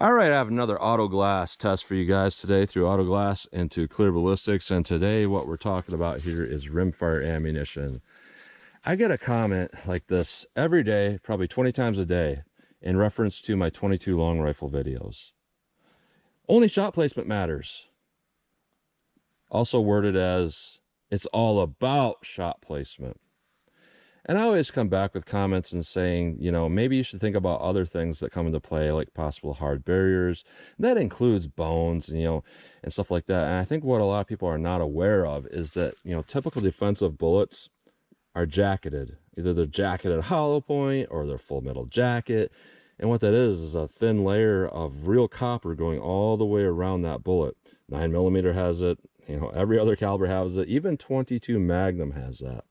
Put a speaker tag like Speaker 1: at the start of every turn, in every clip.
Speaker 1: All right, I have another auto glass test for you guys today through auto glass into clear ballistics. And today what we're talking about here is rimfire ammunition. I get a comment like this every day, probably 20 times a day, in reference to my 22 long rifle videos. Only shot placement matters. Also worded as, it's all about shot placement. And I always come back with comments and saying, you know, maybe you should think about other things that come into play, like possible hard barriers. And that includes bones, and, and stuff like that. And I think what a lot of people are not aware of is that, typical defensive bullets are jacketed. Either they're jacketed hollow point or they're full metal jacket. And what that is a thin layer of real copper going all the way around that bullet. 9mm has it, every other caliber has it, even 22 Magnum has that.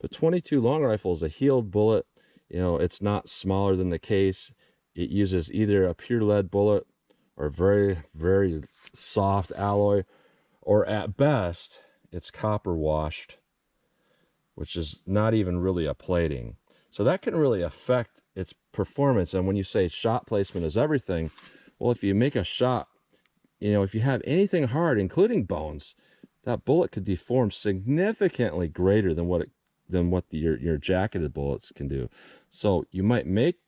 Speaker 1: But 22 long rifle is a healed bullet. It's not smaller than the case. It uses either a pure lead bullet or very, very soft alloy, or at best, it's copper washed, which is not even really a plating. So that can really affect its performance. And when you say shot placement is everything, well, if you make a shot, if you have anything hard, including bones, that bullet could deform significantly greater than what your jacketed bullets can do. So you might make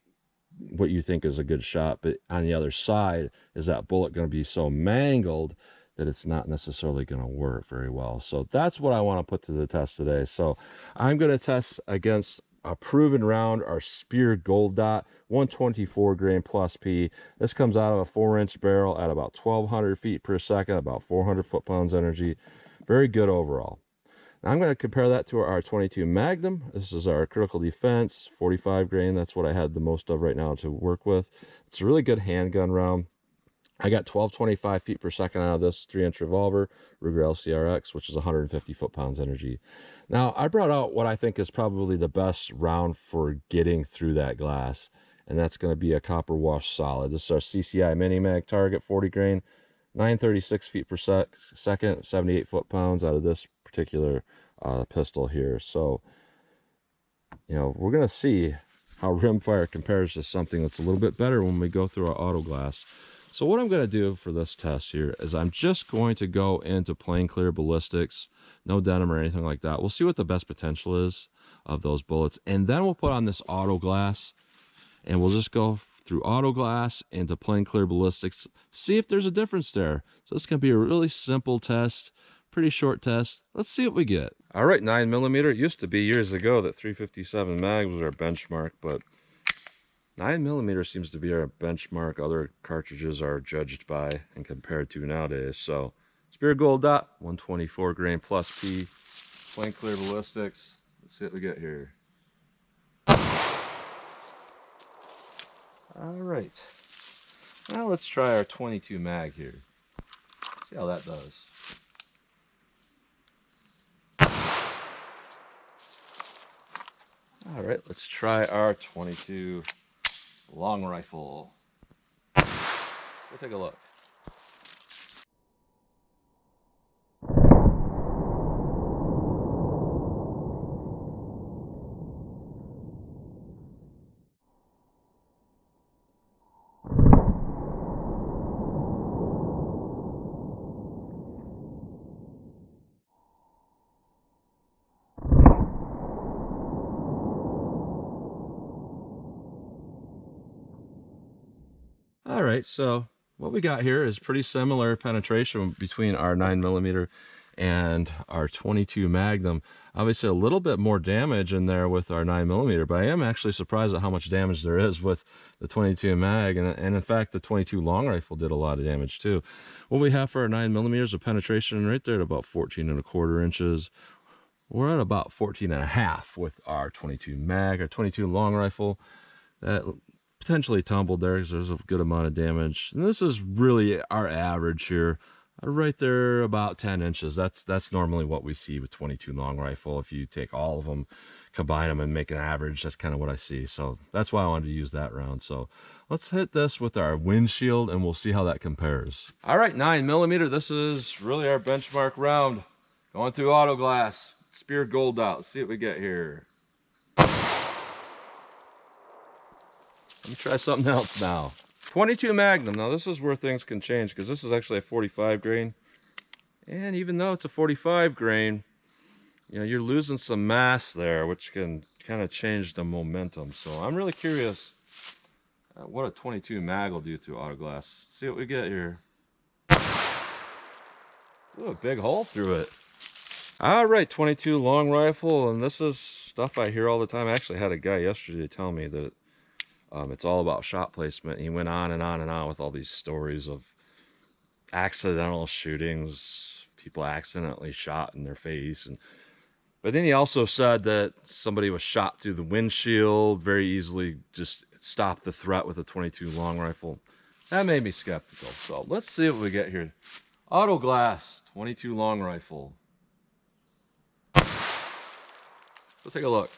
Speaker 1: what you think is a good shot, but on the other side, is that bullet going to be so mangled that it's not necessarily going to work very well. So that's what I want to put to the test today. So I'm going to test against a proven round, our Spear Gold Dot 124 grain plus P. This comes out of a 4-inch barrel at about 1,200 feet per second, about 400 foot-pounds energy. Very good overall. Now I'm going to compare that to our 22 Magnum. This is our critical defense 45 grain. That's what I had the most of right now to work with. It's a really good handgun round. I got 1,225 feet per second out of this 3-inch revolver, Ruger LCRX, which is 150 foot-pounds energy. Now, I brought out what I think is probably the best round for getting through that glass, and that's going to be a copper wash solid. This is our CCI Mini Mag Target 40 grain, 936 feet per second, 78 foot-pounds out of this particular pistol here. So, we're going to see how rimfire compares to something that's a little bit better when we go through our auto glass. So what I'm going to do for this test here is I'm just going to go into plain clear ballistics, no denim or anything like that. We'll see what the best potential is of those bullets, and then we'll put on this auto glass, and we'll just go through auto glass into plain clear ballistics, see if there's a difference there. So it's going to be a really simple test, pretty short test. Let's see what we get. All right, 9mm. It used to be years ago that 357 mag was our benchmark, but 9mm seems to be our benchmark. Other cartridges are judged by and compared to nowadays. So Spear Gold Dot 124 grain plus P, plain clear ballistics. Let's see what we get here. All right, now let's try our 22 mag here. See how that does. All right, let's try our 22 long rifle. We'll take a look. All right, so what we got here is pretty similar penetration between our 9mm and our 22 Magnum. Obviously a little bit more damage in there with our 9mm, but I am actually surprised at how much damage there is with the 22 mag, and in fact the 22 long rifle did a lot of damage too. What we have for our 9mm is a penetration right there at about 14¼ inches. We're at about 14.5 with our 22 mag. Our 22 long rifle, that potentially tumbled there because there's a good amount of damage. And this is really our average here, right there about 10 inches. That's normally what we see with 22 long rifle. If you take all of them, combine them and make an average, that's kind of what I see. So that's why I wanted to use that round. So let's hit this with our windshield and we'll see how that compares. All right, 9mm, this is really our benchmark round. Going through auto glass, Spear Gold Dot. Let's see what we get here. Let me try something else now. 22 Magnum. Now this is where things can change, because this is actually a 45 grain. And even though it's a 45 grain, you know, you're losing some mass there, which can kind of change the momentum. So I'm really curious what a 22 mag will do to autoglass. See what we get here. Ooh, a big hole through it. All right, 22 long rifle, and this is stuff I hear all the time. I actually had a guy yesterday tell me that it's all about shot placement. He went on and on and on with all these stories of accidental shootings, people accidentally shot in their face, but then he also said that somebody was shot through the windshield, very easily just stopped the threat with a 22 long rifle. That made me skeptical. So let's see what we get here. Auto glass, 22 long rifle. So take a look.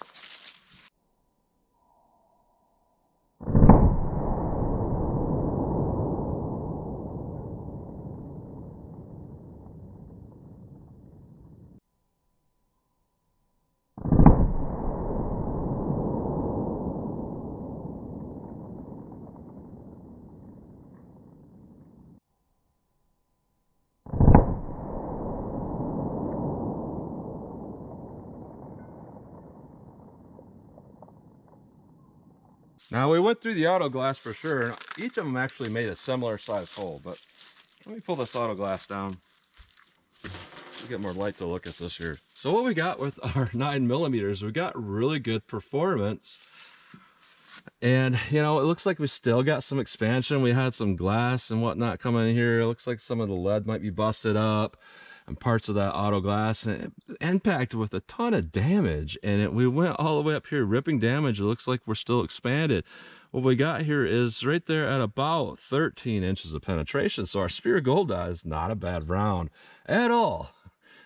Speaker 1: Now we went through the auto glass for sure. Each of them actually made a similar size hole, but let me pull this auto glass down. We get more light to look at this here. So what we got with our 9mm, we got really good performance. And you know, it looks like we still got some expansion. We had some glass and whatnot coming in here. It looks like some of the lead might be busted up and parts of that auto glass, and it impacted with a ton of damage. And we went all the way up here ripping damage. It looks like we're still expanded. What we got here is right there at about 13 inches of penetration. So our Spear Gold Dot is not a bad round at all.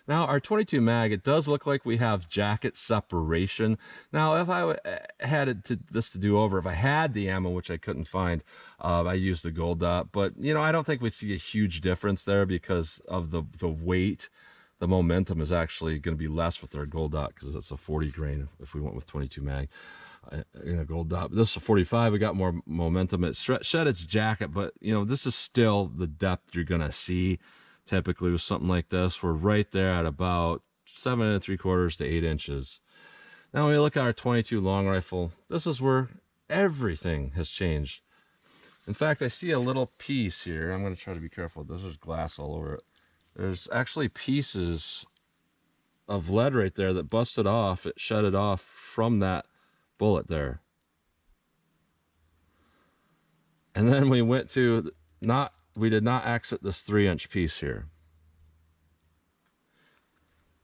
Speaker 1: Now our 22 mag, it does look like we have jacket separation. Now if I had this to do over, if I had the ammo, which I couldn't find, I used the Gold Dot. But you know, I don't think we'd see a huge difference there because of the weight. The momentum is actually going to be less with our Gold Dot because it's a 40 grain if we went with 22 mag. In a Gold Dot. This is a 45. We got more momentum. It shed its jacket, but you know, this is still the depth you're gonna see typically with something like this. We're right there at about 7 3/4 to 8 inches. Now when we look at our 22 long rifle, this is where everything has changed. In fact, I see a little piece here. I'm going to try to be careful. There's glass all over it. There's actually pieces of lead right there that busted off. It shut it off from that bullet there. And then we went to we did not exit this 3-inch piece here.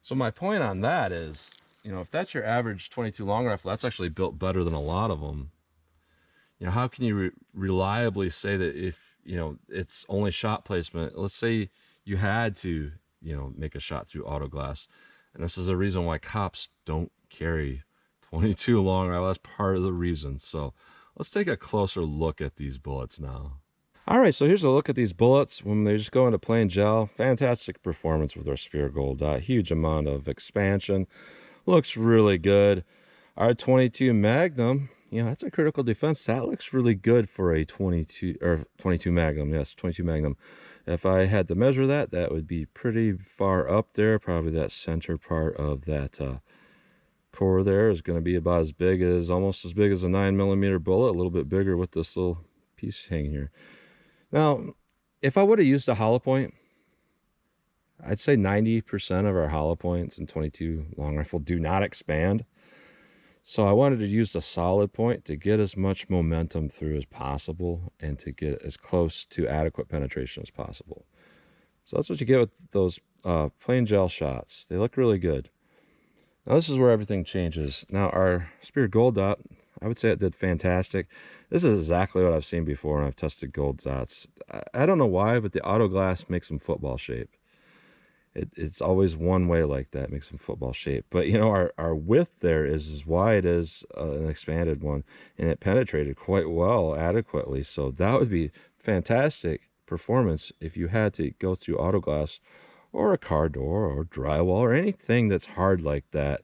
Speaker 1: So my point on that is, you know, if that's your average 22 long rifle, that's actually built better than a lot of them. You know, how can you reliably say that if, you know, it's only shot placement? Let's say you had to, you know, make a shot through auto glass. And this is a reason why cops don't carry 22 long rifle. That's part of the reason. So let's take a closer look at these bullets now. All right, so here's a look at these bullets when they just go into plain gel. Fantastic performance with our Spear Gold Dot. Huge amount of expansion. Looks really good. Our 22 Magnum, you know, that's a critical defense. That looks really good for a 22 Magnum. Yes, 22 Magnum. If I had to measure that, that would be pretty far up there. Probably that center part of that core there is going to be about as big as, almost as big as a 9mm bullet, a little bit bigger with this little piece hanging here. Now, if I would have used a hollow point, I'd say 90% of our hollow points in 22 long rifle do not expand. So I wanted to use a solid point to get as much momentum through as possible and to get as close to adequate penetration as possible. So that's what you get with those plain gel shots. They look really good. Now this is where everything changes. Now our Spear Gold Dot, I would say it did fantastic. This is exactly what I've seen before when I've tested Gold Dots. I don't know why, but the auto glass makes them football shape. It's always one way like that, makes them football shape. But you know, our width there is as wide as an expanded one, and it penetrated quite well, adequately. So that would be fantastic performance if you had to go through auto glass or a car door or drywall or anything that's hard like that.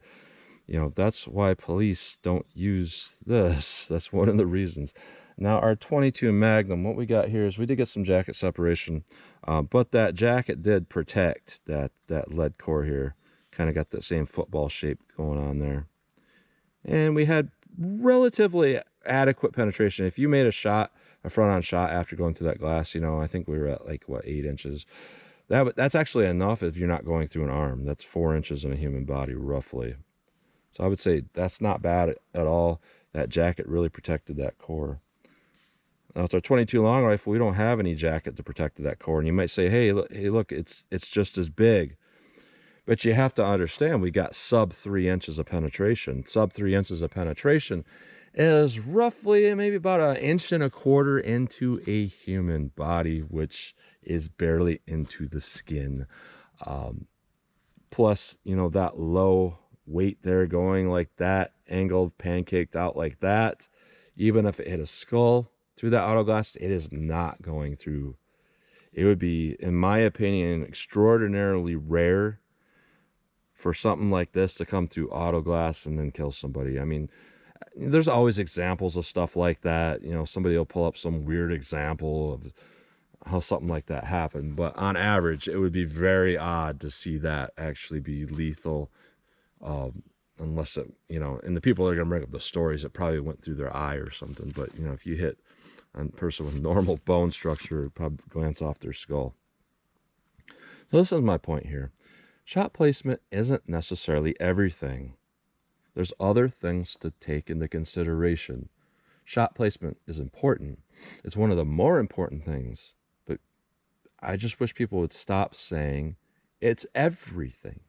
Speaker 1: You know, that's why police don't use this. That's one of the reasons. Now our 22 Magnum, what we got here is we did get some jacket separation, but that jacket did protect that lead core here. Kind of got that same football shape going on there. And we had relatively adequate penetration. If you made a front-on shot after going through that glass, you know, I think we were at like, what, 8 inches. That's actually enough if you're not going through an arm. That's 4 inches in a human body, roughly. So I would say that's not bad at all. That jacket really protected that core. Now with our 22 long rifle, we don't have any jacket to protect that core. And you might say, hey, look, it's just as big. But you have to understand, we got sub 3 inches of penetration. Sub 3 inches of penetration is roughly maybe about 1.25 inches into a human body, which is barely into the skin. Plus, you know, that low weight there going like that, angled, pancaked out like that, even if it hit a skull through that auto glass, it is not going through. It would be, in my opinion, extraordinarily rare for something like this to come through auto glass and then kill somebody. I mean, there's always examples of stuff like that. You know, somebody will pull up some weird example of how something like that happened. But on average, it would be very odd to see that actually be lethal. Unless it, you know, and the people that are going to bring up the stories, it probably went through their eye or something. But, you know, if you hit a person with normal bone structure, it would probably glance off their skull. So this is my point here. Shot placement isn't necessarily everything. There's other things to take into consideration. Shot placement is important. It's one of the more important things. But I just wish people would stop saying it's everything.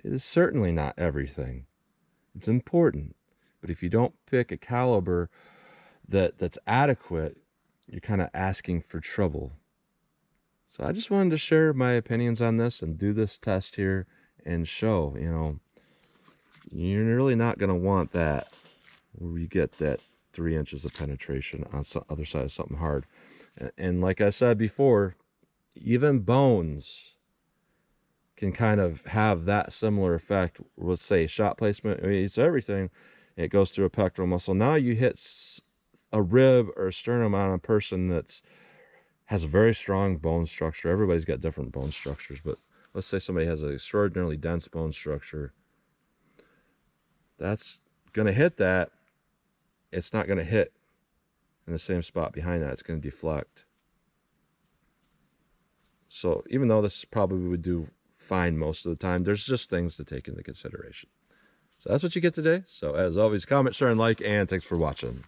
Speaker 1: It is certainly not everything. It's important. But if you don't pick a caliber that's adequate, you're kind of asking for trouble. So I just wanted to share my opinions on this and do this test here and show, you know, you're really not going to want that where you get that 3 inches of penetration on the other side of something hard. And like I said before, even bones can kind of have that similar effect. Let's say shot placement, I mean, it's everything. It goes through a pectoral muscle. Now you hit a rib or a sternum on a person that's has a very strong bone structure. Everybody's got different bone structures, but let's say somebody has an extraordinarily dense bone structure. That's going to hit that. It's not going to hit in the same spot behind that. It's going to deflect. So even though this probably would do fine most of the time, there's just things to take into consideration. So that's what you get today. So as always, comment, share, and like, and thanks for watching.